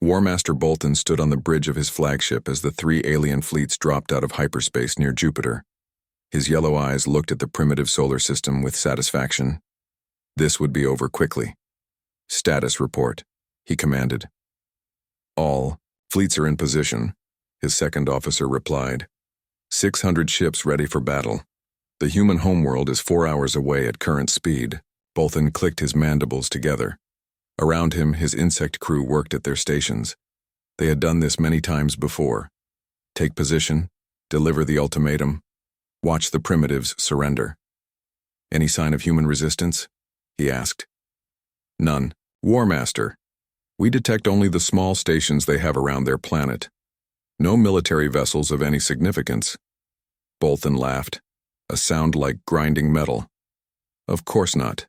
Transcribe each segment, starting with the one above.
War Master Bolton stood on the bridge of his flagship as the three alien fleets dropped out of hyperspace near Jupiter. His yellow eyes looked at the primitive solar system with satisfaction. This would be over quickly. "Status report," he commanded. "All fleets are in position," his second officer replied. 600 ships ready for battle. The human homeworld is 4 hours away at current speed." Bolton clicked his mandibles together. Around him, his insect crew worked at their stations. They had done this many times before. Take position, deliver the ultimatum, watch the primitives surrender. "Any sign of human resistance?" he asked. "None. War Master. We detect only the small stations they have around their planet. No military vessels of any significance." Bolton laughed, a sound like grinding metal. "Of course not.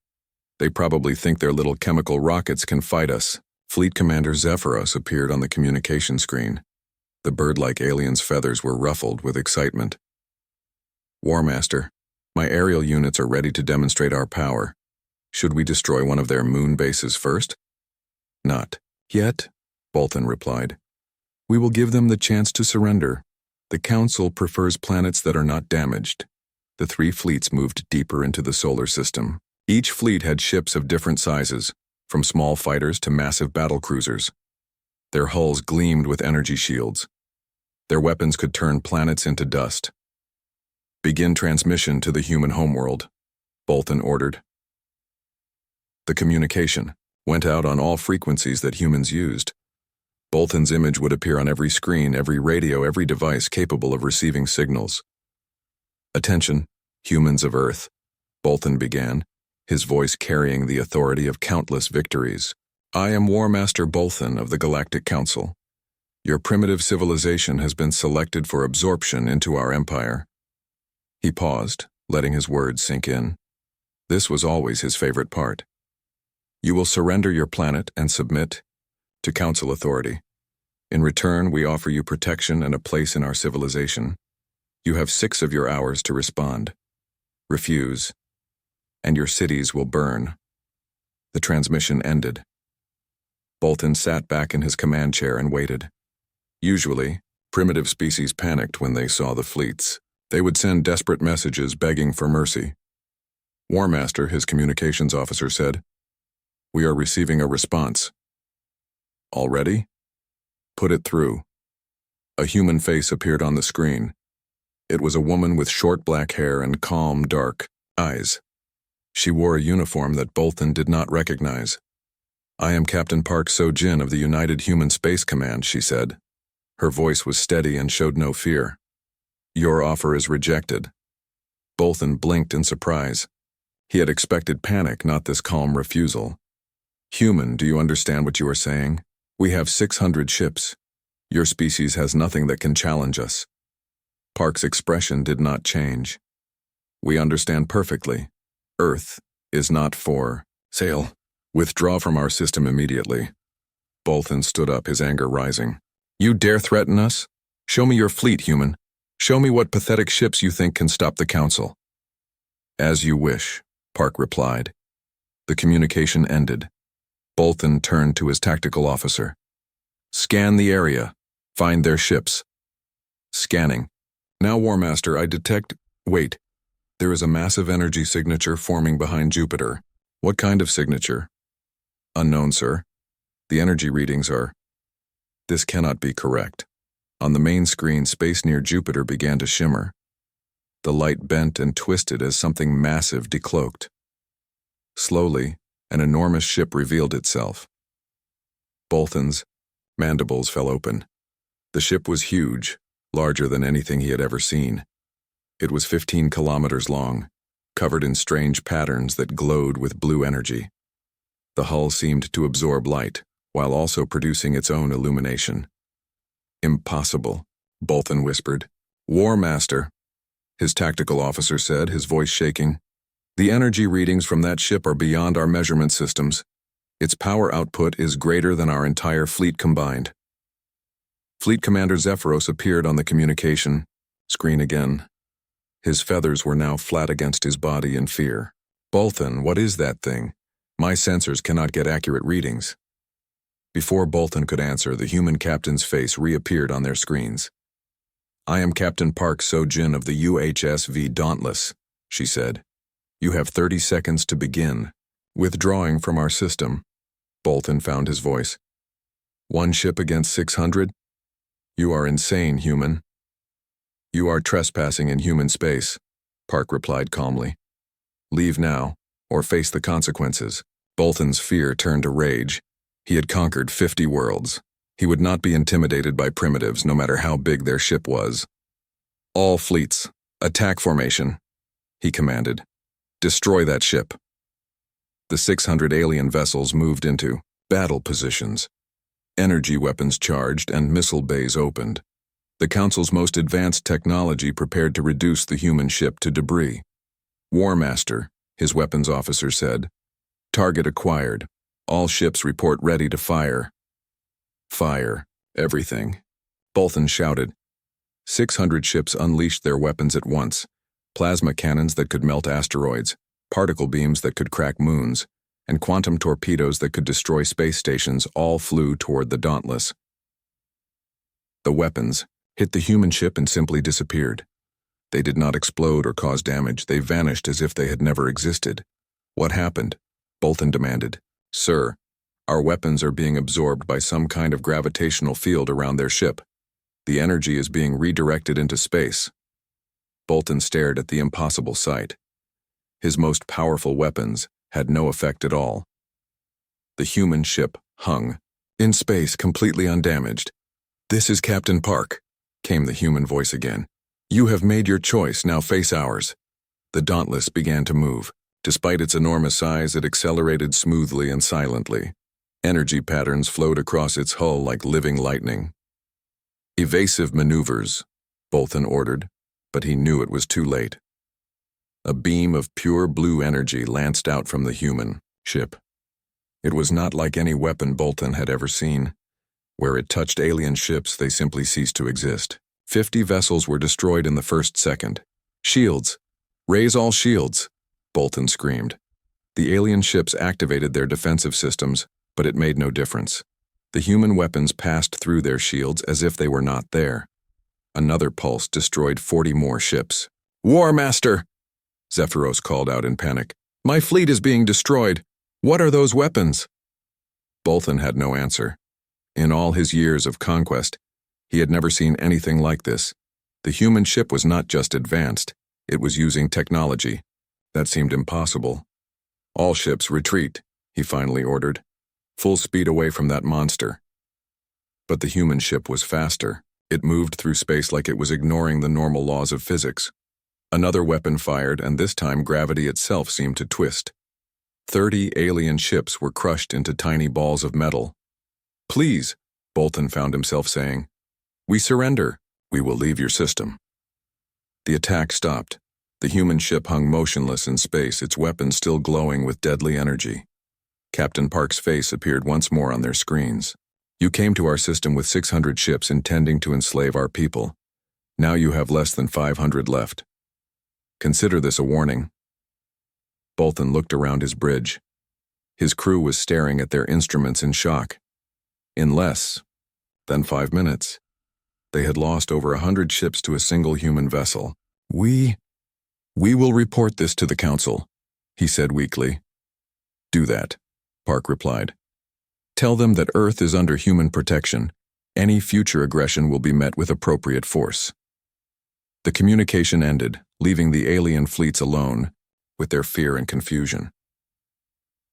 They probably think their little chemical rockets can fight us." Fleet Commander Zephyros appeared on the communication screen. The bird-like alien's feathers were ruffled with excitement. "War Master, my aerial units are ready to demonstrate our power. Should we destroy one of their moon bases first?" "Not yet," Bolton replied. "We will give them the chance to surrender. The Council prefers planets that are not damaged." The three fleets moved deeper into the solar system. Each fleet had ships of different sizes, from small fighters to massive battlecruisers. Their hulls gleamed with energy shields. Their weapons could turn planets into dust. "Begin transmission to the human homeworld," Bolton ordered. The communication went out on all frequencies that humans used. Bolton's image would appear on every screen, every radio, every device capable of receiving signals. "Attention, humans of Earth," Bolton began, his voice carrying the authority of countless victories. "I am War Master Bolton of the Galactic Council. Your primitive civilization has been selected for absorption into our empire." He paused, letting his words sink in. This was always his favorite part. "You will surrender your planet and submit to Council authority. In return, we offer you protection and a place in our civilization. You have 6 of your hours to respond. Refuse, and your cities will burn." The transmission ended. Bolton sat back in his command chair and waited. Usually, primitive species panicked when they saw the fleets. They would send desperate messages begging for mercy. "War Master," his communications officer said, "we are receiving a response." "Already?" "Put it through." A human face appeared on the screen. It was a woman with short black hair and calm, dark eyes. She wore a uniform that Bolton did not recognize. "I am Captain Park So-Jin of the United Human Space Command," she said. Her voice was steady and showed no fear. "Your offer is rejected." Bolton blinked in surprise. He had expected panic, not this calm refusal. "Human, do you understand what you are saying? We have 600 ships. Your species has nothing that can challenge us." Park's expression did not change. "We understand perfectly. Earth is not for sale. Withdraw from our system immediately." Bolton stood up, his anger rising. "You dare threaten us? Show me your fleet, human. Show me what pathetic ships you think can stop the Council." "As you wish," Park replied. The communication ended. Bolton turned to his tactical officer. "Scan the area. Find their ships." "Scanning. Now, War Master, I detect— Wait. There is a massive energy signature forming behind Jupiter." "What kind of signature?" "Unknown, sir. The energy readings are—" This cannot be correct. On the main screen, space near Jupiter began to shimmer. The light bent and twisted as something massive decloaked. Slowly, an enormous ship revealed itself. Bolton's mandibles fell open. The ship was huge, larger than anything he had ever seen. It was 15 kilometers long, covered in strange patterns that glowed with blue energy. The hull seemed to absorb light, while also producing its own illumination. "Impossible," Bolton whispered. "War Master," his tactical officer said, his voice shaking. "The energy readings from that ship are beyond our measurement systems. Its power output is greater than our entire fleet combined." Fleet Commander Zephyros appeared on the communication screen again. His feathers were now flat against his body in fear. "Bolton, what is that thing? My sensors cannot get accurate readings." Before Bolton could answer, the human captain's face reappeared on their screens. "I am Captain Park So-Jin of the UHSV Dauntless," she said. "You have 30 seconds to begin. Withdrawing from our system." Bolton found his voice. "One ship against 600? You are insane, human." "You are trespassing in human space," Park replied calmly. "Leave now, or face the consequences." Bolton's fear turned to rage. He had conquered 50 worlds. He would not be intimidated by primitives, no matter how big their ship was. "All fleets, attack formation," he commanded. "Destroy that ship." The 600 alien vessels moved into battle positions. Energy weapons charged and missile bays opened. The Council's most advanced technology prepared to reduce the human ship to debris. "War Master," his weapons officer said. "Target acquired. All ships report ready to fire." "Fire everything," Bolton shouted. 600 ships unleashed their weapons at once. Plasma cannons that could melt asteroids, particle beams that could crack moons, and quantum torpedoes that could destroy space stations all flew toward the Dauntless. The weapons hit the human ship and simply disappeared. They did not explode or cause damage. They vanished as if they had never existed. "What happened?" Bolton demanded. "Sir, our weapons are being absorbed by some kind of gravitational field around their ship. The energy is being redirected into space." Bolton stared at the impossible sight. His most powerful weapons had no effect at all. The human ship hung in space, completely undamaged. "This is Captain Park," came the human voice again. "You have made your choice, now face ours." The Dauntless began to move. Despite its enormous size, it accelerated smoothly and silently. Energy patterns flowed across its hull like living lightning. "Evasive maneuvers," Bolton ordered, but he knew it was too late. A beam of pure blue energy lanced out from the human ship. It was not like any weapon Bolton had ever seen. Where it touched alien ships, they simply ceased to exist. 50 vessels were destroyed in the first second. "Shields! Raise all shields!" Bolton screamed. The alien ships activated their defensive systems, but it made no difference. The human weapons passed through their shields as if they were not there. Another pulse destroyed 40 more ships. "War Master!" Zephyros called out in panic. "My fleet is being destroyed. What are those weapons?" Bolton had no answer. In all his years of conquest, he had never seen anything like this. The human ship was not just advanced, it was using technology. That seemed impossible. "All ships retreat," he finally ordered. "Full speed away from that monster." But the human ship was faster. It moved through space like it was ignoring the normal laws of physics. Another weapon fired, and this time gravity itself seemed to twist. 30 alien ships were crushed into tiny balls of metal. "Please," Bolton found himself saying. "We surrender. We will leave your system." The attack stopped. The human ship hung motionless in space, its weapons still glowing with deadly energy. Captain Park's face appeared once more on their screens. "You came to our system with 600 ships intending to enslave our people. Now you have less than 500 left. Consider this a warning." Bolton looked around his bridge. His crew was staring at their instruments in shock. In less than 5 minutes, they had lost over 100 ships to a single human vessel. We will report this to the Council," he said weakly. "Do that," Park replied. "Tell them that Earth is under human protection. Any future aggression will be met with appropriate force." The communication ended, leaving the alien fleets alone, with their fear and confusion.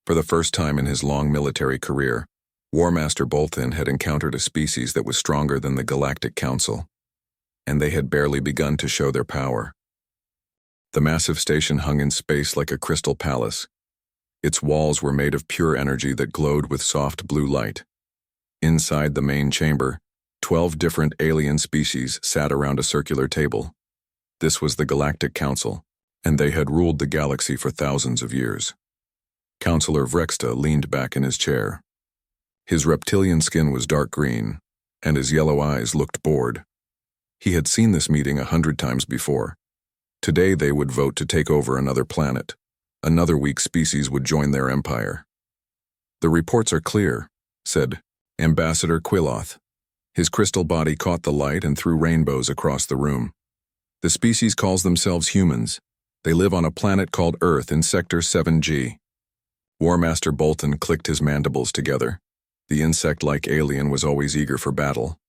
For the first time in his long military career, War Master Bolton had encountered a species that was stronger than the Galactic Council, and they had barely begun to show their power. The massive station hung in space like a crystal palace. Its walls were made of pure energy that glowed with soft blue light. Inside the main chamber, 12 different alien species sat around a circular table. This was the Galactic Council, and they had ruled the galaxy for thousands of years. Councillor Vrexta leaned back in his chair. His reptilian skin was dark green, and his yellow eyes looked bored. He had seen this meeting 100 times before. Today they would vote to take over another planet. Another weak species would join their empire. "The reports are clear," said Ambassador Quilloth. His crystal body caught the light and threw rainbows across the room. The species calls themselves humans. They live on a planet called Earth in Sector 7G. Warmaster Bolton clicked his mandibles together. The insect-like alien was always eager for battle.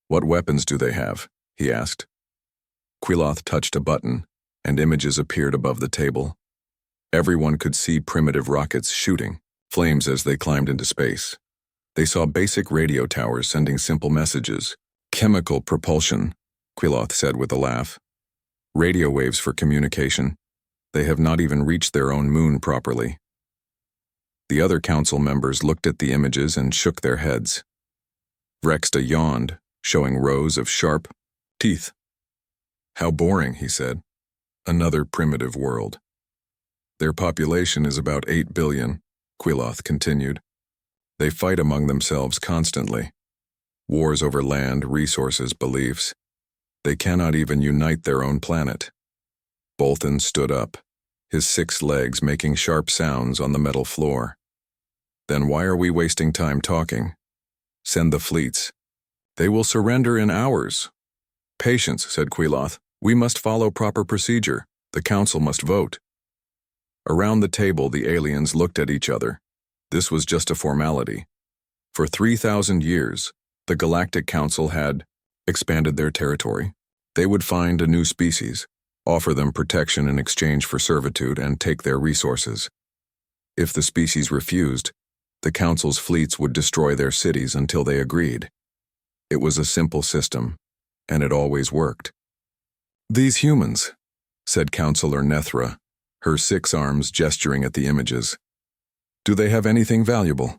"What weapons do they have?" he asked. Quilloth touched a button, and images appeared above the table. Everyone could see primitive rockets shooting flames as they climbed into space. They saw basic radio towers sending simple messages. "Chemical propulsion," Quilloth said with a laugh. "Radio waves for communication. They have not even reached their own moon properly." The other council members looked at the images and shook their heads. Vrexta yawned, showing rows of sharp teeth. "How boring," he said. "Another primitive world." "Their population is about 8 billion, Quilloth continued. "They fight among themselves constantly. Wars over land, resources, beliefs. They cannot even unite their own planet." Bolton stood up, his 6 legs making sharp sounds on the metal floor. "Then why are we wasting time talking? Send the fleets. They will surrender in hours." "Patience," said Quilloth. "We must follow proper procedure. The council must vote." Around the table, the aliens looked at each other. This was just a formality. For 3,000 years, the Galactic Council had expanded their territory. They would find a new species, offer them protection in exchange for servitude, and take their resources. If the species refused, the Council's fleets would destroy their cities until they agreed. It was a simple system, and it always worked. "These humans," said Councillor Nethra, her 6 arms gesturing at the images. "Do they have anything valuable?"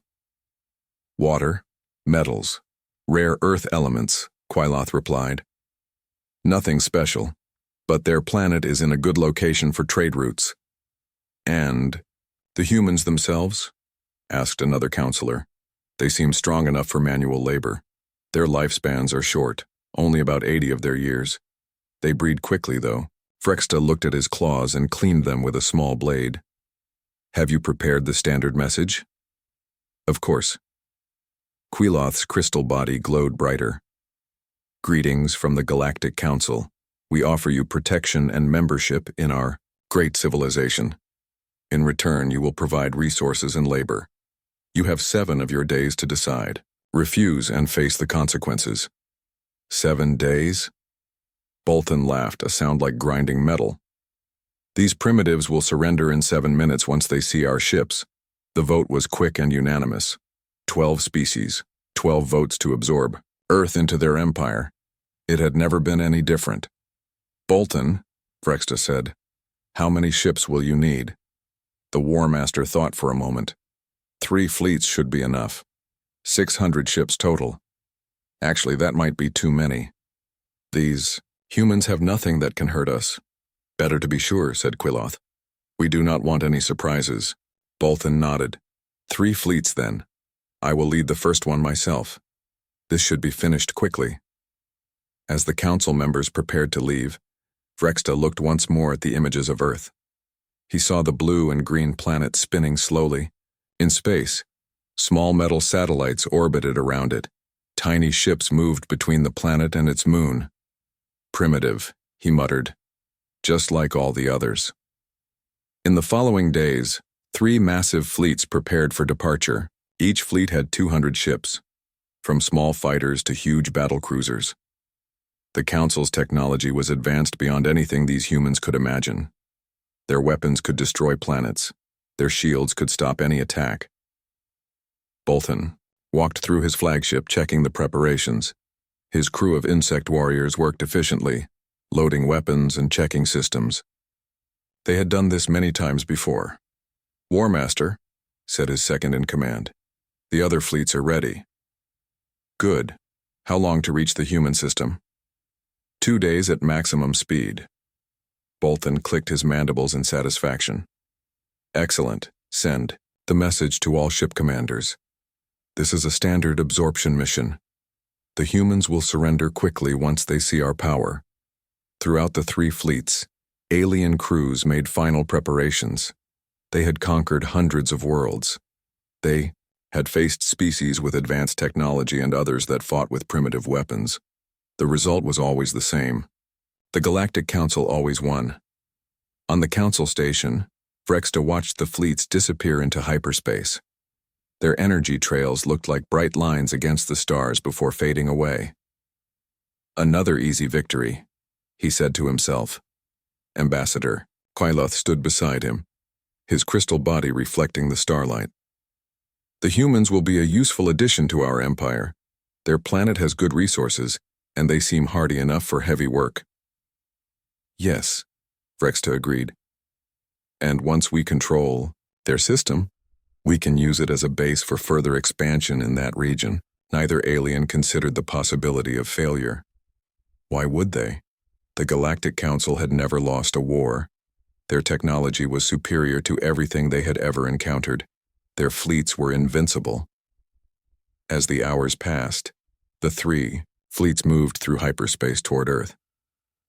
"Water, metals, rare earth elements," Quilloth replied. "Nothing special, but their planet is in a good location for trade routes." "And the humans themselves?" asked another counselor. "They seem strong enough for manual labor. Their lifespans are short, only about 80 of their years. They breed quickly, though." Vrexta looked at his claws and cleaned them with a small blade. "Have you prepared the standard message?" "Of course." Quilloth's crystal body glowed brighter. "Greetings from the Galactic Council. We offer you protection and membership in our great civilization. In return, you will provide resources and labor. You have 7 of your days to decide. Refuse and face the consequences." 7 days? Bolton laughed, a sound like grinding metal. "These primitives will surrender in 7 minutes once they see our ships." The vote was quick and unanimous. 12 species, 12 votes to absorb Earth into their empire. It had never been any different. "Bolton," Vrexta said, "how many ships will you need?" The Warmaster thought for a moment. 3 fleets should be enough. 600 ships total. Actually, that might be too many. These humans have nothing that can hurt us. "Better to be sure," said Quilloth. "We do not want any surprises." Bolton nodded. 3 fleets, then. I will lead the first one myself. This should be finished quickly." As the council members prepared to leave, Vrexta looked once more at the images of Earth. He saw the blue and green planet spinning slowly. In space, small metal satellites orbited around it. Tiny ships moved between the planet and its moon. "Primitive," he muttered, "just like all the others." In the following days, 3 massive fleets prepared for departure. Each fleet had 200 ships, from small fighters to huge battle cruisers. The Council's technology was advanced beyond anything these humans could imagine. Their weapons could destroy planets. Their shields could stop any attack. Bolton walked through his flagship, checking the preparations. His crew of insect warriors worked efficiently, loading weapons and checking systems. They had done this many times before. "Warmaster," said his second-in-command, "the other fleets are ready." "Good. How long to reach the human system?" 2 days at maximum speed." Bolton clicked his mandibles in satisfaction. "Excellent. Send the message to all ship commanders. This is a standard absorption mission. The humans will surrender quickly once they see our power." Throughout the 3 fleets, alien crews made final preparations. They had conquered hundreds of worlds. They had faced species with advanced technology and others that fought with primitive weapons. The result was always the same. The Galactic Council always won. On the Council Station, Vrexta watched the fleets disappear into hyperspace. Their energy trails looked like bright lines against the stars before fading away. Another easy victory, he said to himself. Ambassador Quailoth stood beside him, his crystal body reflecting the starlight. The humans will be a useful addition to our empire. Their planet has good resources, and they seem hardy enough for heavy work. Yes, Vrexta agreed. And once we control their system, we can use it as a base for further expansion in that region. Neither alien considered the possibility of failure. Why would they? The Galactic Council had never lost a war. Their technology was superior to everything they had ever encountered. Their fleets were invincible. As the hours passed, the three fleets moved through hyperspace toward Earth.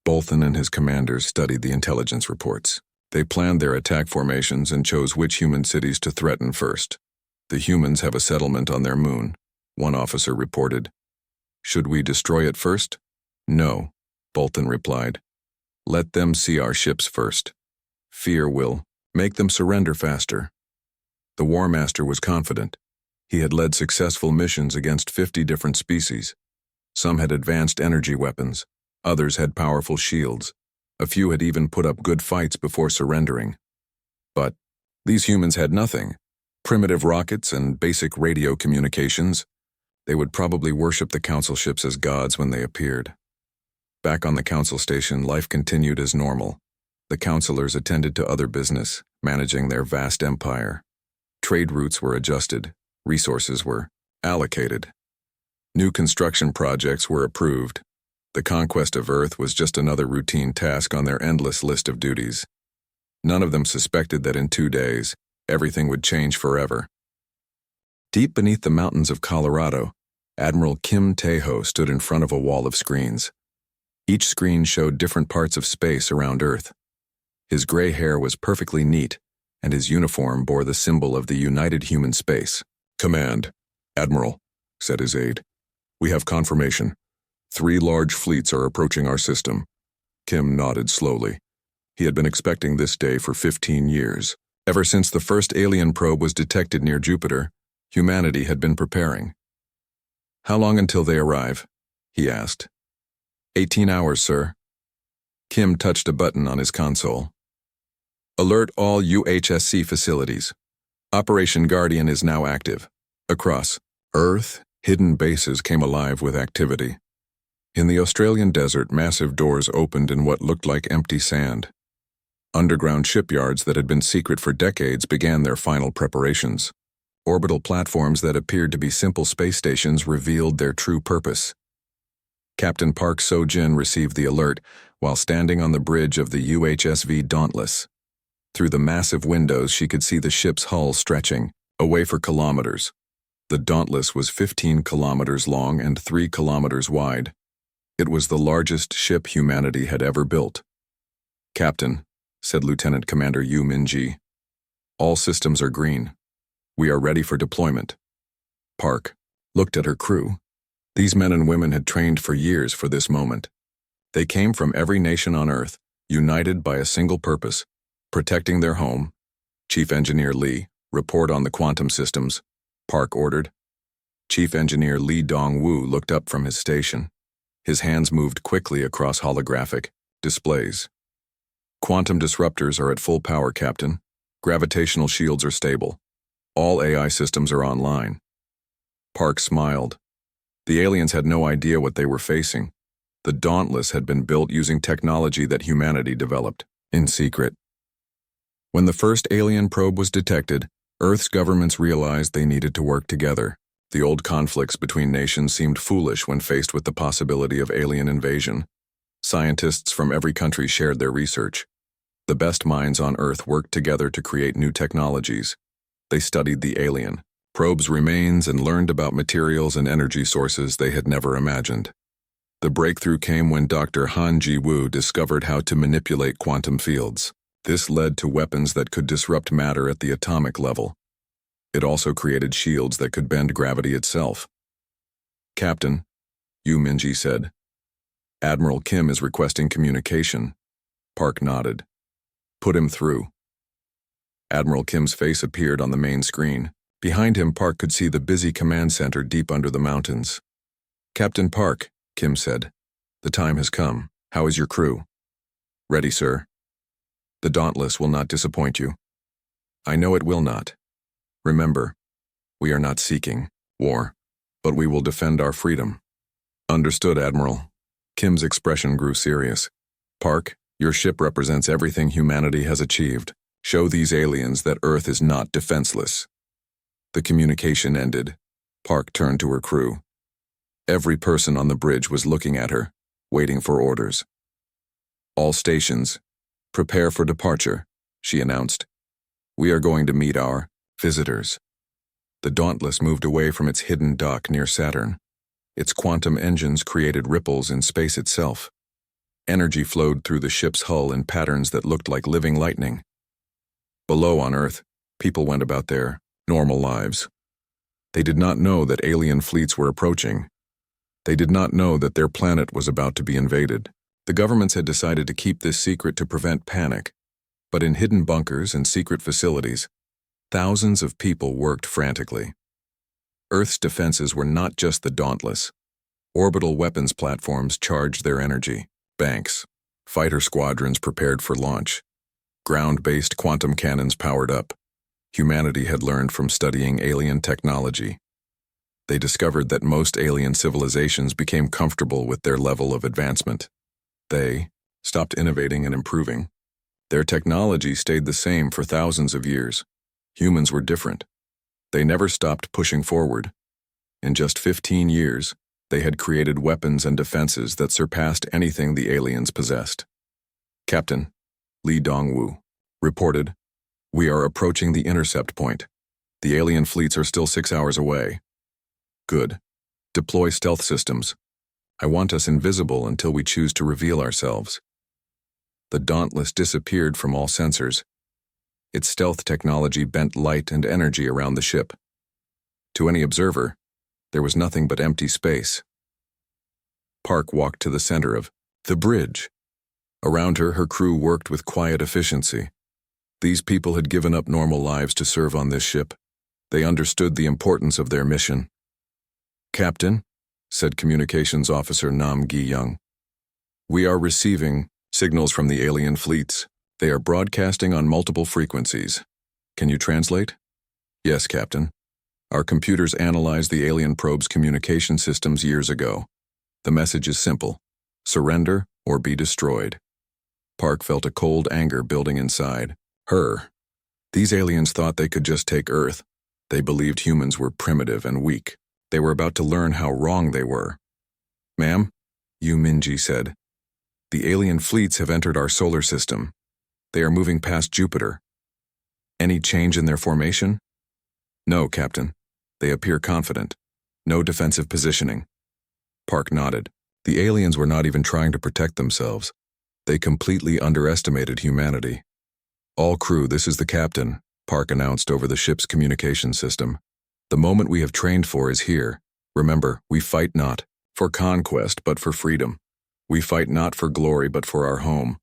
Bolton and his commanders studied the intelligence reports. They planned their attack formations and chose which human cities to threaten first. The humans have a settlement on their moon, one officer reported. Should we destroy it first? No, Bolton replied. Let them see our ships first. Fear will make them surrender faster. The War Master was confident. He had led successful missions against 50 different species. Some had advanced energy weapons, others had powerful shields. A few had even put up good fights before surrendering. But these humans had nothing. Primitive rockets and basic radio communications. They would probably worship the Council ships as gods when they appeared. Back on the Council Station, life continued as normal. The councilors attended to other business, managing their vast empire. Trade routes were adjusted, resources were allocated. New construction projects were approved. The conquest of Earth was just another routine task on their endless list of duties. None of them suspected that in 2 days, everything would change forever. Deep beneath the mountains of Colorado, Admiral Kim Tae-ho stood in front of a wall of screens. Each screen showed different parts of space around Earth. His gray hair was perfectly neat, and his uniform bore the symbol of the United Human Space. Command, Admiral, said his aide. We have confirmation. 3 large fleets are approaching our system. Kim nodded slowly. He had been expecting this day for 15 years. Ever since the first alien probe was detected near Jupiter, humanity had been preparing. How long until they arrive? He asked. 18 hours, sir. Kim touched a button on his console. Alert all UHSC facilities. Operation Guardian is now active. Across Earth, hidden bases came alive with activity. In the Australian desert, massive doors opened in what looked like empty sand. Underground shipyards that had been secret for decades began their final preparations. Orbital platforms that appeared to be simple space stations revealed their true purpose. Captain Park So-jin received the alert while standing on the bridge of the UHSV Dauntless. Through the massive windows, she could see the ship's hull stretching, away for kilometers. The Dauntless was 15 kilometers long and 3 kilometers wide. It was the largest ship humanity had ever built. Captain, said Lieutenant Commander Yu Minji, all systems are green. We are ready for deployment. Park looked at her crew. These men and women had trained for years for this moment. They came from every nation on Earth, united by a single purpose, protecting their home. Chief Engineer Lee, report on the quantum systems, Park ordered. Chief Engineer Lee Dong-woo looked up from his station. His hands moved quickly across holographic displays. Quantum disruptors are at full power, Captain. Gravitational shields are stable. All AI systems are online. Park smiled. The aliens had no idea what they were facing. The Dauntless had been built using technology that humanity developed, in secret. When the first alien probe was detected, Earth's governments realized they needed to work together. The old conflicts between nations seemed foolish when faced with the possibility of alien invasion. Scientists from every country shared their research. The best minds on Earth worked together to create new technologies. They studied the alien probe's remains and learned about materials and energy sources they had never imagined. The breakthrough came when Dr. Han Ji-woo discovered how to manipulate quantum fields. This led to weapons that could disrupt matter at the atomic level. It also created shields that could bend gravity itself. "Captain," Yu Minji said, "Admiral Kim is requesting communication." Park nodded. "Put him through." Admiral Kim's face appeared on the main screen. Behind him, Park could see the busy command center deep under the mountains. "Captain Park," Kim said, "the time has come. How is your crew?" "Ready, sir. The Dauntless will not disappoint you." "I know it will not. Remember, we are not seeking war, but we will defend our freedom." "Understood, Admiral." Kim's expression grew serious. "Park, your ship represents everything humanity has achieved. Show these aliens that Earth is not defenseless." The communication ended. Park turned to her crew. Every person on the bridge was looking at her, waiting for orders. "All stations, prepare for departure," she announced. "We are going to meet our visitors." The Dauntless moved away from its hidden dock near Saturn. Its quantum engines created ripples in space itself. Energy flowed through the ship's hull in patterns that looked like living lightning. Below on Earth, people went about their normal lives. They did not know that alien fleets were approaching. They did not know that their planet was about to be invaded. The governments had decided to keep this secret to prevent panic, but in hidden bunkers and secret facilities, thousands of people worked frantically. Earth's defenses were not just the Dauntless. Orbital weapons platforms charged their energy. Banks, fighter squadrons prepared for launch. Ground-based quantum cannons powered up. Humanity had learned from studying alien technology. They discovered that most alien civilizations became comfortable with their level of advancement. They stopped innovating and improving. Their technology stayed the same for thousands of years. Humans were different. They never stopped pushing forward. In just 15 years, they had created weapons and defenses that surpassed anything the aliens possessed. Captain Lee Dongwu reported, "We are approaching the intercept point. The alien fleets are still 6 hours away." "Good. Deploy stealth systems. I want us invisible until we choose to reveal ourselves." The Dauntless disappeared from all sensors. Its stealth technology bent light and energy around the ship. To any observer, there was nothing but empty space. Park walked to the center of the bridge. Around her, her crew worked with quiet efficiency. These people had given up normal lives to serve on this ship. They understood the importance of their mission. "Captain," said Communications Officer Nam Gi-young, "we are receiving signals from the alien fleets. They are broadcasting on multiple frequencies. Can you translate?" "Yes, Captain. Our computers analyzed the alien probe's communication systems years ago. The message is simple: surrender or be destroyed." Park felt a cold anger building inside her. These aliens thought they could just take Earth. They believed humans were primitive and weak. They were about to learn how wrong they were. "Ma'am," Yu Minji said, "the alien fleets have entered our solar system. They are moving past Jupiter. Any change in their formation?" "No, Captain. They appear confident. No defensive positioning." Park nodded. The aliens were not even trying to protect themselves. They completely underestimated humanity. "All crew, this is the captain," Park announced over the ship's communication system. "The moment we have trained for is here. Remember, we fight not for conquest but for freedom. We fight not for glory but for our home.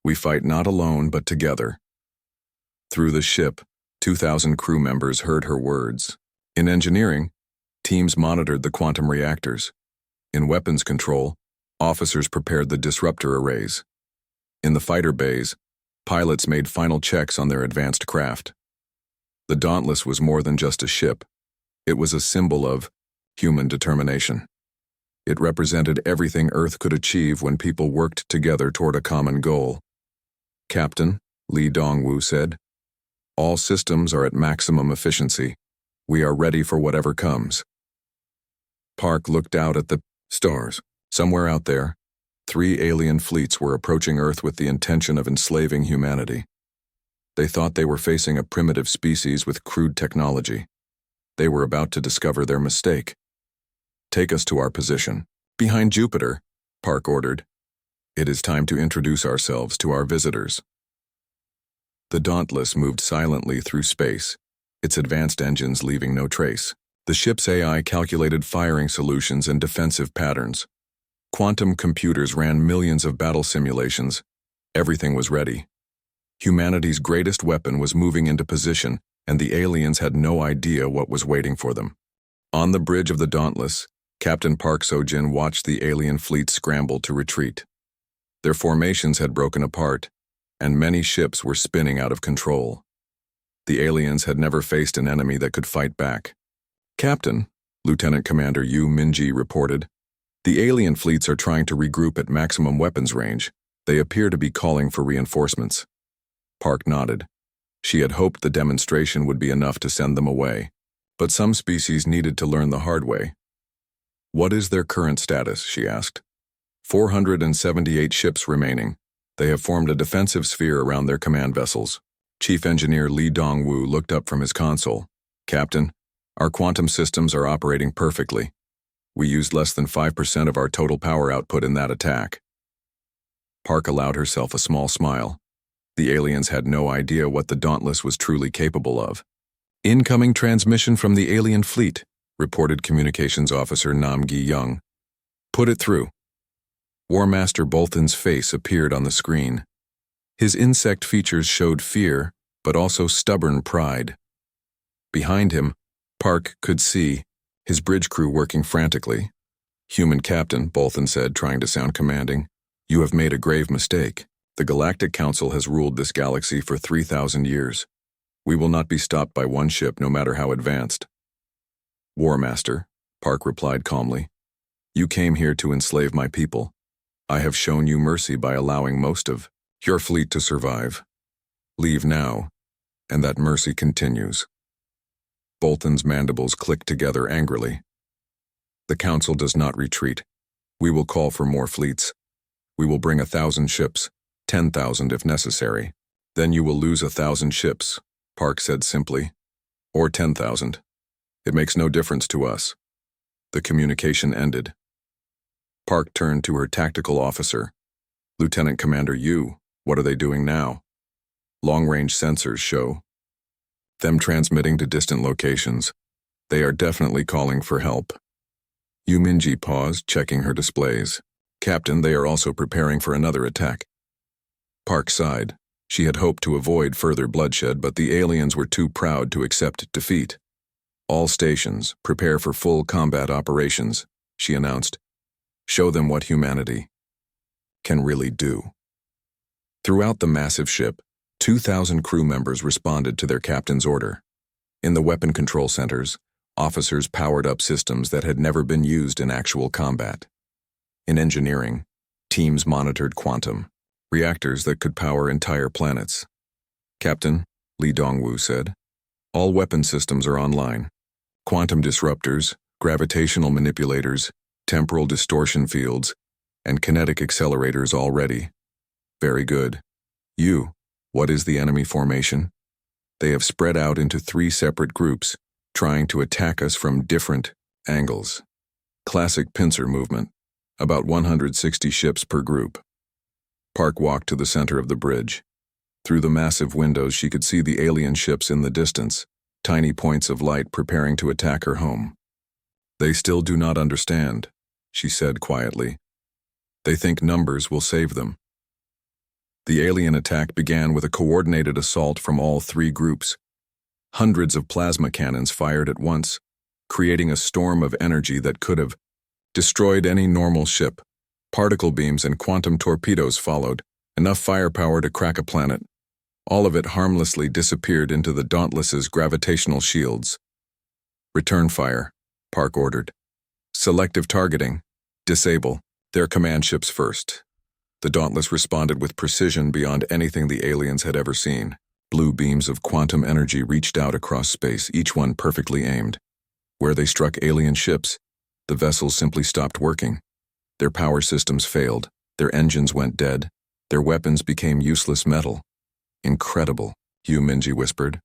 We fight not alone but together." Through the ship, 2,000 crew members heard her words. In engineering, teams monitored the quantum reactors. In weapons control, officers prepared the disruptor arrays. In the fighter bays, pilots made final checks on their advanced craft. The Dauntless was more than just a ship. It was a symbol of human determination. It represented everything Earth could achieve when people worked together toward a common goal. "Captain," Lee Dongwu said, "all systems are at maximum efficiency. We are ready for whatever comes." Park looked out at the stars. Somewhere out there, 3 alien fleets were approaching Earth with the intention of enslaving humanity. They thought they were facing a primitive species with crude technology. They were about to discover their mistake. "Take us to our position." "Behind Jupiter," Park ordered. "It is time to introduce ourselves to our visitors." The Dauntless moved silently through space, its advanced engines leaving no trace. The ship's AI calculated firing solutions and defensive patterns. Quantum computers ran millions of battle simulations. Everything was ready. Humanity's greatest weapon was moving into position, and the aliens had no idea what was waiting for them. On the bridge of the Dauntless, Captain Park Seo-jin watched the alien fleet scramble to retreat. Their formations had broken apart, and many ships were spinning out of control. The aliens had never faced an enemy that could fight back. "Captain," Lieutenant Commander Yu Minji reported, "the alien fleets are trying to regroup at maximum weapons range. They appear to be calling for reinforcements." Park nodded. She had hoped the demonstration would be enough to send them away, but some species needed to learn the hard way. "What is their current status?" she asked. 478 ships remaining. They have formed a defensive sphere around their command vessels. Chief Engineer Lee Dong-woo looked up from his console. "Captain, our quantum systems are operating perfectly. We used less than 5% of our total power output in that attack." Park allowed herself a small smile. The aliens had no idea what the Dauntless was truly capable of. "Incoming transmission from the alien fleet," reported Communications Officer Nam Gi-young. "Put it through." War Master Bolton's face appeared on the screen. His insect features showed fear, but also stubborn pride. Behind him, Park could see his bridge crew working frantically. "Human Captain," Bolton said, trying to sound commanding, "you have made a grave mistake. The Galactic Council has ruled this galaxy for 3,000 years. We will not be stopped by one ship, no matter how advanced." "War Master," Park replied calmly, "you came here to enslave my people. I have shown you mercy by allowing most of your fleet to survive. Leave now, and that mercy continues." Bolton's mandibles clicked together angrily. "The Council does not retreat. We will call for more fleets. We will bring 1,000 ships, 10,000 if necessary. Then you will lose 1,000 ships," Park said simply. "Or 10,000. It makes no difference to us." The communication ended. Park turned to her tactical officer. "Lieutenant Commander Yu, what are they doing now?" "Long-range sensors show them transmitting to distant locations. They are definitely calling for help." Yu Minji paused, checking her displays. "Captain, they are also preparing for another attack." Park sighed. She had hoped to avoid further bloodshed, but the aliens were too proud to accept defeat. "All stations, prepare for full combat operations," she announced. "Show them what humanity can really do." Throughout the massive ship, 2,000 crew members responded to their captain's order. In the weapon control centers, officers powered up systems that had never been used in actual combat. In engineering, teams monitored quantum reactors that could power entire planets. "Captain," Lee Dong-woo said, "all weapon systems are online. Quantum disruptors, gravitational manipulators, temporal distortion fields, and kinetic accelerators all ready." "Very good. You, what is the enemy formation?" "They have spread out into 3 separate groups, trying to attack us from different angles. Classic pincer movement, about 160 ships per group." Park walked to the center of the bridge. Through the massive windows she could see the alien ships in the distance, tiny points of light preparing to attack her home. "They still do not understand," she said quietly. "They think numbers will save them." The alien attack began with a coordinated assault from all 3 groups. Hundreds of plasma cannons fired at once, creating a storm of energy that could have destroyed any normal ship. Particle beams and quantum torpedoes followed, enough firepower to crack a planet. All of it harmlessly disappeared into the Dauntless's gravitational shields. "Return fire," Park ordered. "Selective targeting. Disable their command ships first." The Dauntless responded with precision beyond anything the aliens had ever seen. Blue beams of quantum energy reached out across space, each one perfectly aimed. Where they struck alien ships, the vessels simply stopped working. Their power systems failed, their engines went dead, their weapons became useless metal. "Incredible," Yu Minji whispered.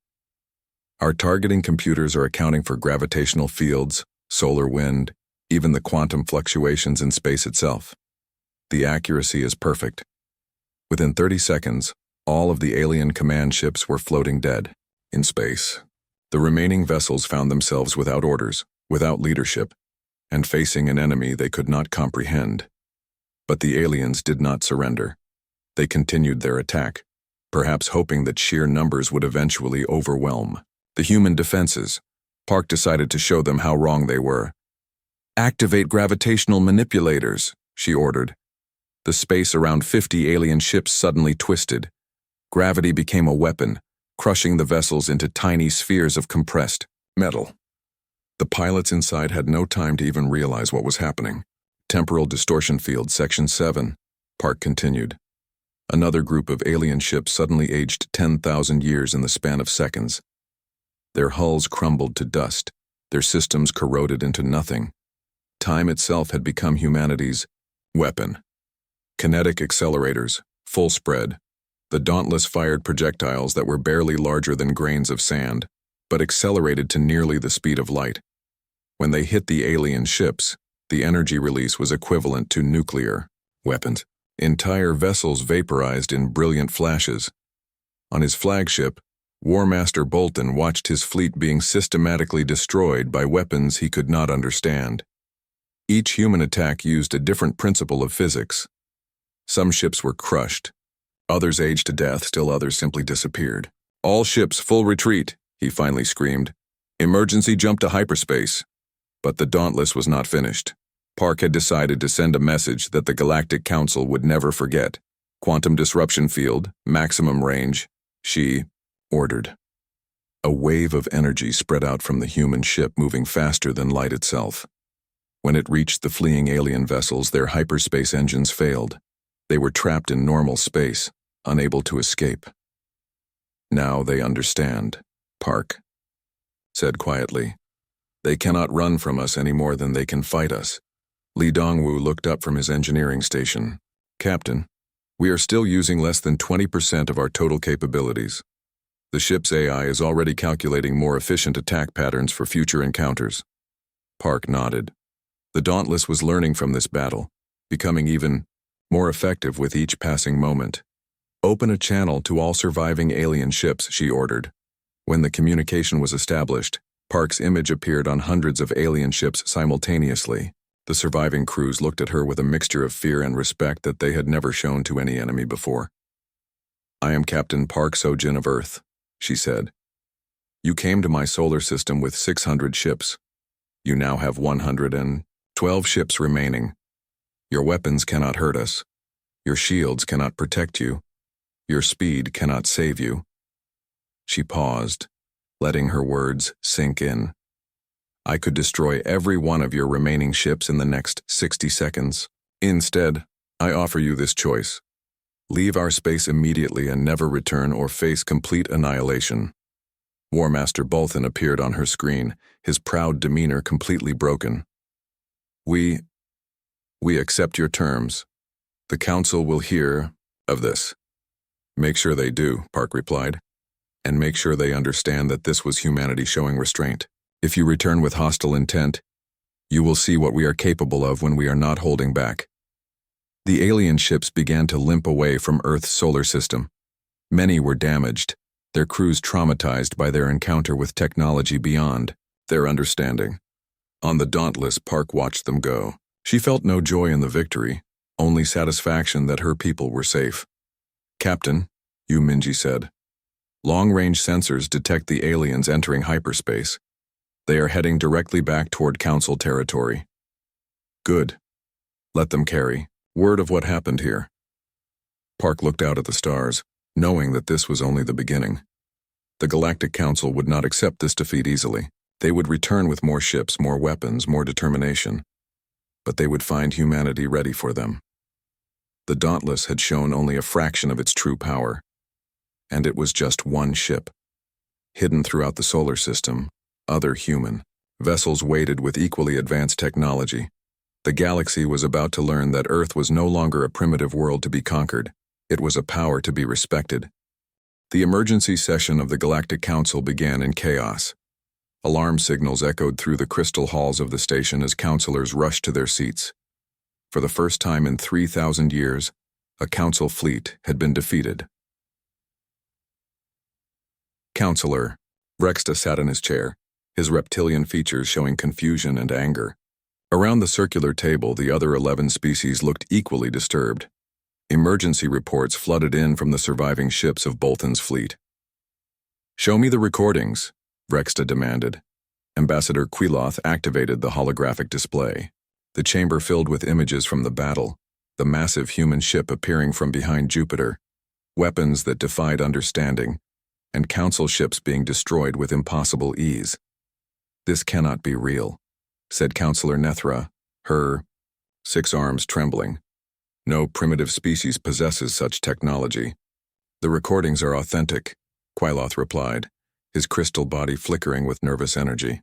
"Our targeting computers are accounting for gravitational fields, solar wind, even the quantum fluctuations in space itself. The accuracy is perfect." Within 30 seconds, all of the alien command ships were floating dead in space. The remaining vessels found themselves without orders, without leadership, and facing an enemy they could not comprehend. But the aliens did not surrender. They continued their attack, perhaps hoping that sheer numbers would eventually overwhelm the human defenses. Park decided to show them how wrong they were. "Activate gravitational manipulators," she ordered. The space around 50 alien ships suddenly twisted. Gravity became a weapon, crushing the vessels into tiny spheres of compressed metal. The pilots inside had no time to even realize what was happening. Temporal distortion field, Section 7, Park continued. Another group of alien ships suddenly aged 10,000 years in the span of seconds. Their hulls crumbled to dust, their systems corroded into nothing. Time itself had become humanity's weapon. Kinetic accelerators, full spread. The Dauntless fired projectiles that were barely larger than grains of sand, but accelerated to nearly the speed of light. When they hit the alien ships, the energy release was equivalent to nuclear weapons. Entire vessels vaporized in brilliant flashes. On his flagship, War Master Bolton watched his fleet being systematically destroyed by weapons he could not understand. Each human attack used a different principle of physics. Some ships were crushed. Others aged to death, still others simply disappeared. "All ships, full retreat," he finally screamed. "Emergency jump to hyperspace." But the Dauntless was not finished. Park had decided to send a message that the Galactic Council would never forget. "Quantum disruption field, maximum range," she ordered. A wave of energy spread out from the human ship, moving faster than light itself. When it reached the fleeing alien vessels, their hyperspace engines failed. They were trapped in normal space, unable to escape. "Now they understand," Park said quietly. "They cannot run from us any more than they can fight us." Lee Dongwu looked up from his engineering station. "Captain, we are still using less than 20% of our total capabilities. The ship's AI is already calculating more efficient attack patterns for future encounters." Park nodded. The Dauntless was learning from this battle, becoming even more effective with each passing moment. "Open a channel to all surviving alien ships," she ordered. When the communication was established, Park's image appeared on hundreds of alien ships simultaneously. The surviving crews looked at her with a mixture of fear and respect that they had never shown to any enemy before. "I am Captain Park Sojin of Earth," she said. "You came to my solar system with 600 ships. You now have 112 ships remaining. Your weapons cannot hurt us. Your shields cannot protect you. Your speed cannot save you." She paused, letting her words sink in. "I could destroy every one of your remaining ships in the next 60 seconds. Instead, I offer you this choice. Leave our space immediately and never return or face complete annihilation." War Master Bolton appeared on her screen, his proud demeanor completely broken. We accept your terms. The Council will hear of this." "Make sure they do," Park replied. "And make sure they understand that this was humanity showing restraint. If you return with hostile intent, you will see what we are capable of when we are not holding back." The alien ships began to limp away from Earth's solar system. Many were damaged, their crews traumatized by their encounter with technology beyond their understanding. On the Dauntless, Park watched them go. She felt no joy in the victory, only satisfaction that her people were safe. "Captain," Yu Minji said, "long-range sensors detect the aliens entering hyperspace. They are heading directly back toward Council territory." "Good. Let them carry word of what happened here." Park looked out at the stars, knowing that this was only the beginning. The Galactic Council would not accept this defeat easily. They would return with more ships, more weapons, more determination. But they would find humanity ready for them. The Dauntless had shown only a fraction of its true power. And it was just one ship. Hidden throughout the solar system, other human vessels waited with equally advanced technology. The galaxy was about to learn that Earth was no longer a primitive world to be conquered. It was a power to be respected. The emergency session of the Galactic Council began in chaos. Alarm signals echoed through the crystal halls of the station as counselors rushed to their seats. For the first time in 3,000 years, a council fleet had been defeated. Counselor, Rexta sat in his chair, his reptilian features showing confusion and anger. Around the circular table, the other 11 species looked equally disturbed. Emergency reports flooded in from the surviving ships of Bolton's fleet. "Show me the recordings," Rexta demanded. Ambassador Queloth activated the holographic display. The chamber filled with images from the battle, the massive human ship appearing from behind Jupiter, weapons that defied understanding, and council ships being destroyed with impossible ease. "This cannot be real," said Counselor Nethra, her 6 arms trembling. "No primitive species possesses such technology." "The recordings are authentic," Queloth replied, his crystal body flickering with nervous energy.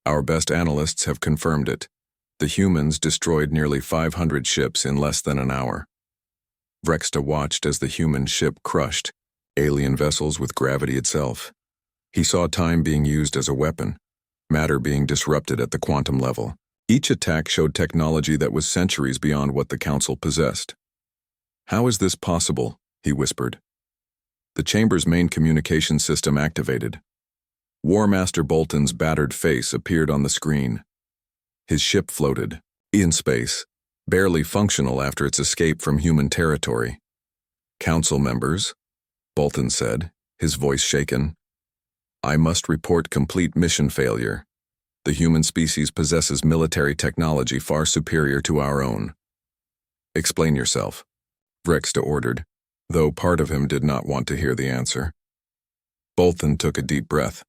"Our best analysts have confirmed it. The humans destroyed nearly 500 ships in less than an hour." Rexta watched as the human ship crushed alien vessels with gravity itself. He saw time being used as a weapon, matter being disrupted at the quantum level. Each attack showed technology that was centuries beyond what the Council possessed. "How is this possible?" he whispered. The chamber's main communication system activated. War Master Bolton's battered face appeared on the screen. His ship floated, in space, barely functional after its escape from human territory. "Council members," Bolton said, his voice shaken, "I must report complete mission failure. The human species possesses military technology far superior to our own." "Explain yourself," Rexta ordered, though part of him did not want to hear the answer. Bolton took a deep breath.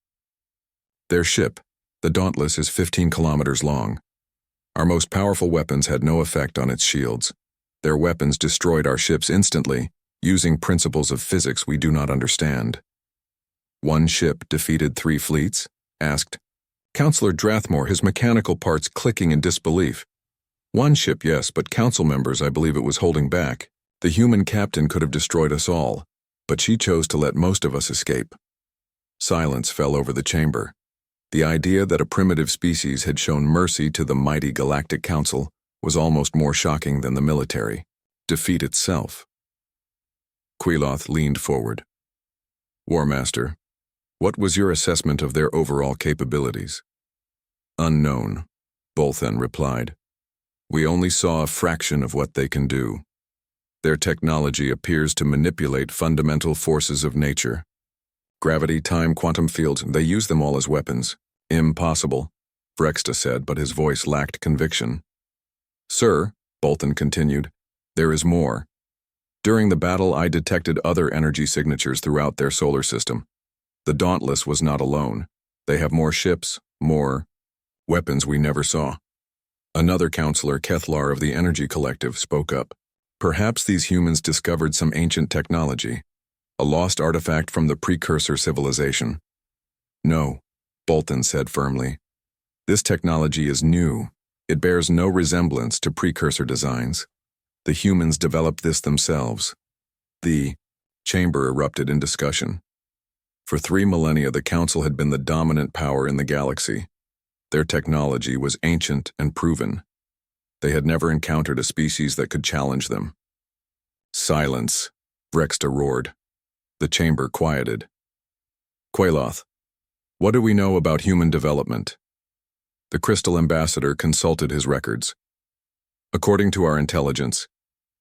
"Their ship, the Dauntless, is 15 kilometers long. Our most powerful weapons had no effect on its shields. Their weapons destroyed our ships instantly, using principles of physics we do not understand." "One ship defeated 3 fleets?" asked Counselor Drathmore, his mechanical parts clicking in disbelief. "One ship, yes, but council members, I believe it was holding back. The human captain could have destroyed us all, but she chose to let most of us escape." Silence fell over the chamber. The idea that a primitive species had shown mercy to the mighty Galactic Council was almost more shocking than the military defeat itself. Queloth leaned forward. "War Master, what was your assessment of their overall capabilities?" "Unknown," Bolton replied. "We only saw a fraction of what they can do. Their technology appears to manipulate fundamental forces of nature. Gravity, time, quantum fields, they use them all as weapons. Impossible," Rexta said, but his voice lacked conviction. "Sir," Bolton continued, "there is more. During the battle, I detected other energy signatures throughout their solar system. The Dauntless was not alone. They have more ships, more weapons we never saw." Another counselor, Kethlar of the Energy Collective, spoke up. "Perhaps these humans discovered some ancient technology, a lost artifact from the precursor civilization." "No," Bolton said firmly. "This technology is new. It bears no resemblance to precursor designs. The humans developed this themselves." The chamber erupted in discussion. For 3 millennia, the Council had been the dominant power in the galaxy. Their technology was ancient and proven. They had never encountered a species that could challenge them. "Silence," Rexta roared. The chamber quieted. "Queloth, what do we know about human development?" The Crystal Ambassador consulted his records. "According to our intelligence,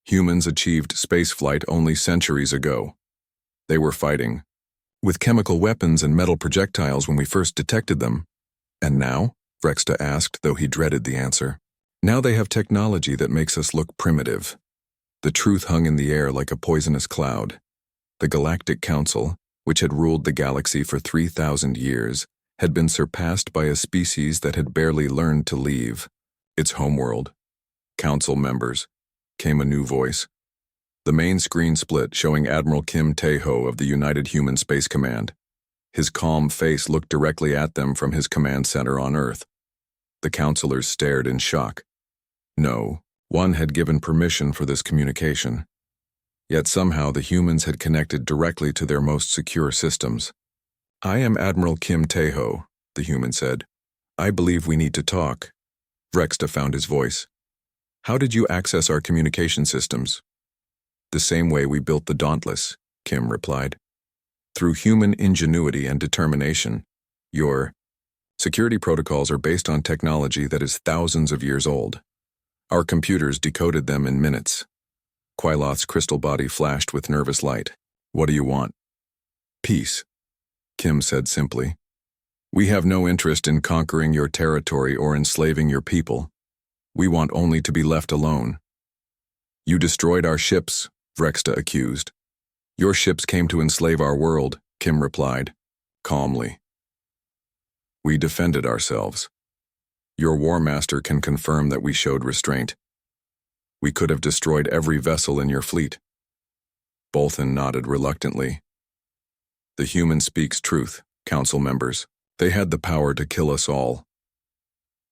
humans achieved spaceflight only centuries ago. They were fighting with chemical weapons and metal projectiles when we first detected them. And now?" Rexta asked, though he dreaded the answer. "Now they have technology that makes us look primitive." The truth hung in the air like a poisonous cloud. The Galactic Council, which had ruled the galaxy for 3,000 years, had been surpassed by a species that had barely learned to leave its homeworld. "Council members," came a new voice. The main screen split, showing Admiral Kim Tae-ho of the United Human Space Command. His calm face looked directly at them from his command center on Earth. The counselors stared in shock. No one had given permission for this communication. Yet somehow the humans had connected directly to their most secure systems. "I am Admiral Kim Tae-ho," the human said. "I believe we need to talk." Rexta found his voice. "How did you access our communication systems?" "The same way we built the Dauntless," Kim replied. "Through human ingenuity and determination, Your security protocols are based on technology that is thousands of years old. Our computers decoded them in minutes. Quailoth's crystal body flashed with nervous light. What do you want? Peace, Kim said simply. We have no interest in conquering your territory or enslaving your people. We want only to be left alone. You destroyed our ships, Vrexta accused. Your ships came to enslave our world, Kim replied, calmly. We defended ourselves. Your war master can confirm that we showed restraint. We could have destroyed every vessel in your fleet. Bolton nodded reluctantly. The human speaks truth, council members. They had the power to kill us all.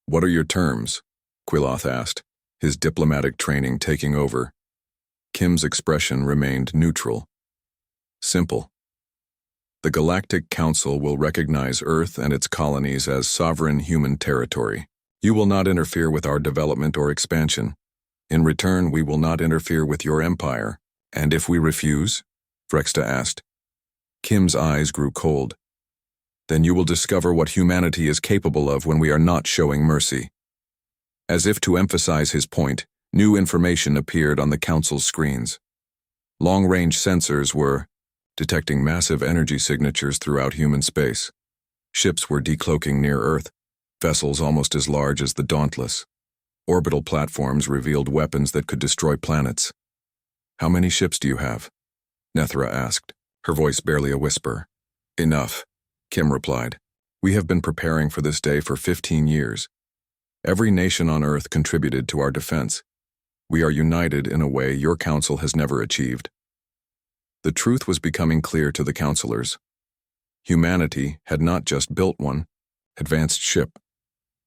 What are your terms? Quailoth asked, his diplomatic training taking over. Kim's expression remained neutral. Simple. The Galactic Council will recognize Earth and its colonies as sovereign human territory. You will not interfere with our development or expansion. In return, we will not interfere with your empire. And if we refuse? Vrexta asked. Kim's eyes grew cold. Then you will discover what humanity is capable of when we are not showing mercy. As if to emphasize his point, new information appeared on the Council's screens. Long-range sensors were detecting massive energy signatures throughout human space. Ships were decloaking near Earth, vessels almost as large as the Dauntless. Orbital platforms revealed weapons that could destroy planets. How many ships do you have? Nethra asked, her voice barely a whisper. Enough, Kim replied. We have been preparing for this day for 15 years. Every nation on Earth contributed to our defense. We are united in a way your council has never achieved. The truth was becoming clear to the counselors. Humanity had not just built one advanced ship.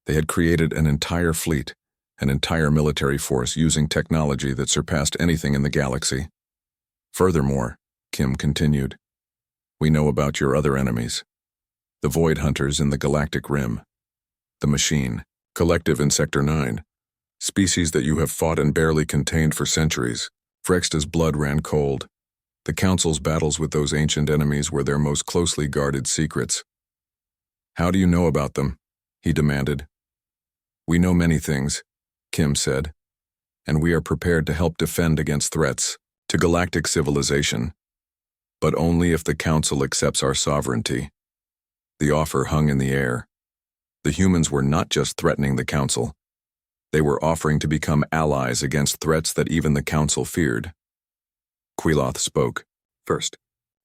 They had created an entire fleet, an entire military force using technology that surpassed anything in the galaxy. Furthermore, Kim continued, we know about your other enemies. The Void Hunters in the Galactic Rim. The Machine, collective in Sector 9. Species that you have fought and barely contained for centuries. Vrexta's blood ran cold. The Council's battles with those ancient enemies were their most closely guarded secrets. How do you know about them? He demanded. We know many things, Kim said, and we are prepared to help defend against threats to galactic civilization, but only if the Council accepts our sovereignty. The offer hung in the air. The humans were not just threatening the Council. They were offering to become allies against threats that even the Council feared. Quailoth spoke. First,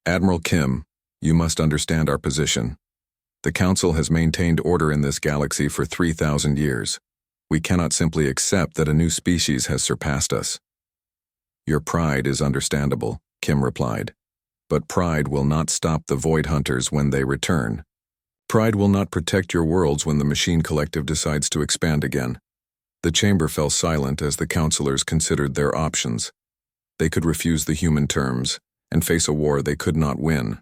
Admiral Kim, you must understand our position. The Council has maintained order in this galaxy for 3,000 years. We cannot simply accept that a new species has surpassed us. Your pride is understandable, Kim replied. But pride will not stop the Void Hunters when they return. Pride will not protect your worlds when the Machine Collective decides to expand again. The chamber fell silent as the counselors considered their options. They could refuse the human terms and face a war they could not win.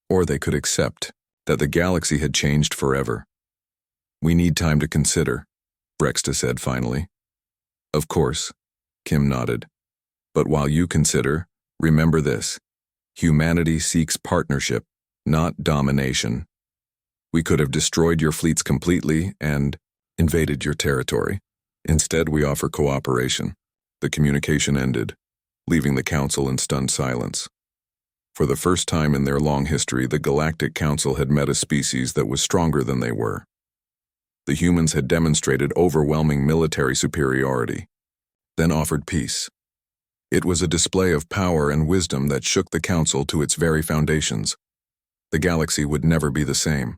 Or they could accept that the galaxy had changed forever. We need time to consider, Vrexta said finally. Of course, Kim nodded. But while you consider, remember this. Humanity seeks partnership, not domination. We could have destroyed your fleets completely and invaded your territory. Instead, we offer cooperation. The communication ended, leaving the Council in stunned silence. For the first time in their long history, the Galactic Council had met a species that was stronger than they were. The humans had demonstrated overwhelming military superiority, then offered peace. It was a display of power and wisdom that shook the Council to its very foundations. The galaxy would never be the same.